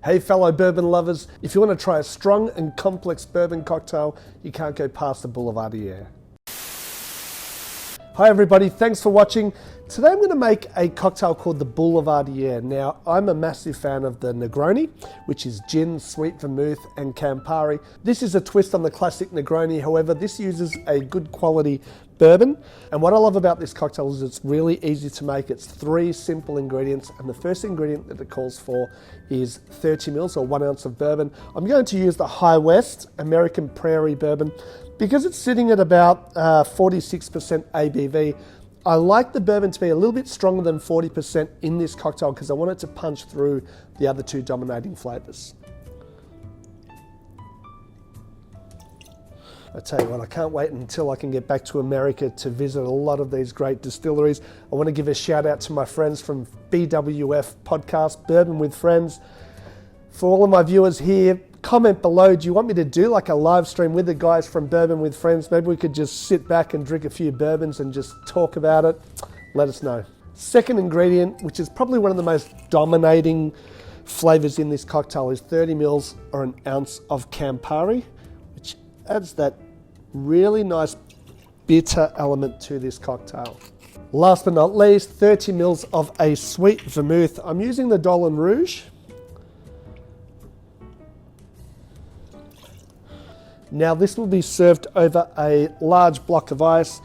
Hey fellow bourbon lovers, if you want to try a strong and complex bourbon cocktail, you can't go past the Boulevardier. Hi everybody, thanks for watching. Today I'm going to make a cocktail called the Boulevardier. Now, I'm a massive fan of the Negroni, which is gin, sweet vermouth, and Campari. This is a twist on the classic Negroni, however, this uses a good quality bourbon. And what I love about this cocktail is it's really easy to make. It's 3 simple ingredients, and the first ingredient that it calls for is 30 mils or 1 ounce of bourbon. I'm going to use the High West American Prairie bourbon. Because it's sitting at about 46% ABV, I like the bourbon to be a little bit stronger than 40% in this cocktail because I want it to punch through the other 2 dominating flavors. I tell you what, I can't wait until I can get back to America to visit a lot of these great distilleries. I want to give a shout out to my friends from BWF podcast, Bourbon with Friends. For all of my viewers here, comment below, do you want me to do like a live stream with the guys from Bourbon with Friends? Maybe we could just sit back and drink a few bourbons and just talk about it. Let us know. Second ingredient, which is probably one of the most dominating flavors in this cocktail, is 30 mils or 1 ounce of Campari, which adds that really nice bitter element to this cocktail. Last but not least, 30 mils of a sweet vermouth. I'm using the Dolin Rouge. Now this will be served over a large block of ice.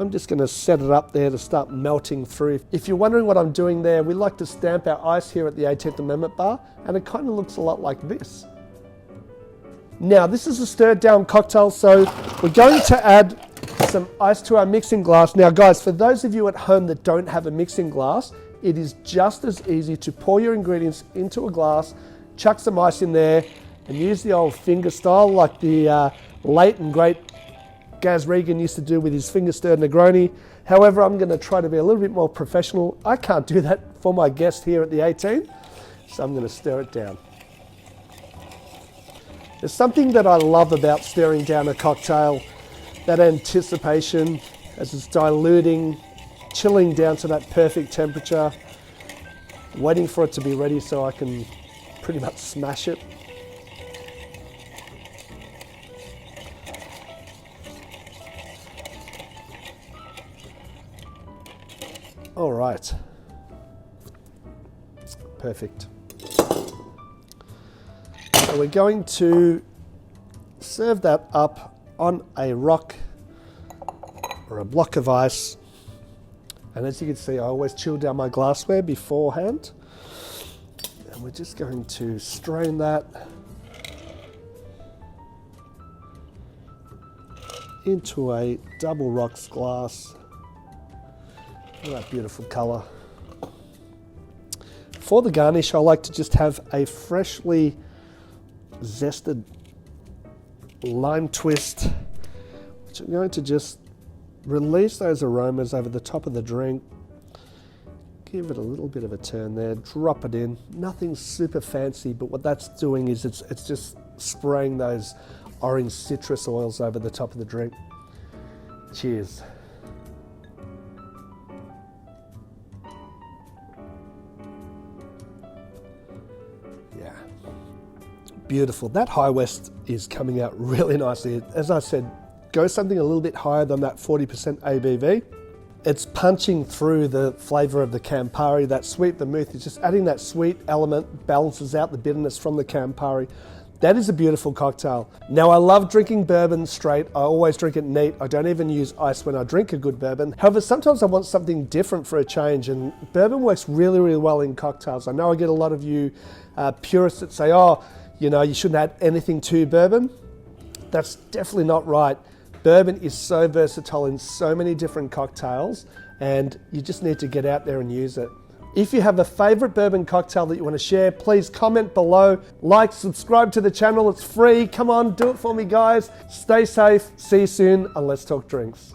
I'm just going to set it up there to start melting through. If you're wondering what I'm doing there, we like to stamp our ice here at the 18th Amendment bar, and it kind of looks a lot like this. Now this is a stirred down cocktail, so we're going to add some ice to our mixing glass. Now guys, for those of you at home that don't have a mixing glass, it is just as easy to pour your ingredients into a glass, chuck some ice in there, and use the old finger style like the late and great Gaz Regan used to do with his finger stirred Negroni. However, I'm going to try to be a little bit more professional. I can't do that for my guest here at the 18, so I'm going to stir it down. There's something that I love about stirring down a cocktail, that anticipation as it's diluting, chilling down to that perfect temperature, waiting for it to be ready so I can pretty much smash it. All right, perfect. So we're going to serve that up on a rock or a block of ice. And as you can see, I always chill down my glassware beforehand. And we're just going to strain that into a double rocks glass. Look at that beautiful colour. For the garnish, I like to just have a freshly zested lime twist, which I'm going to just release those aromas over the top of the drink. Give it a little bit of a turn there, drop it in. Nothing super fancy, but what that's doing is it's just spraying those orange citrus oils over the top of the drink. Cheers. Yeah, beautiful. That High West is coming out really nicely. As I said, go something a little bit higher than that 40% ABV. It's punching through the flavour of the Campari. That sweet vermouth is just adding that sweet element, balances out the bitterness from the Campari. That is a beautiful cocktail. Now, I love drinking bourbon straight. I always drink it neat. I don't even use ice when I drink a good bourbon. However, sometimes I want something different for a change, and bourbon works really, really well in cocktails. I know I get a lot of you purists that say, oh, you know, you shouldn't add anything to bourbon. That's definitely not right. Bourbon is so versatile in so many different cocktails, and you just need to get out there and use it. If you have a favourite bourbon cocktail that you want to share, please comment below, like, subscribe to the channel, it's free. Come on, do it for me guys. Stay safe, see you soon, and let's talk drinks.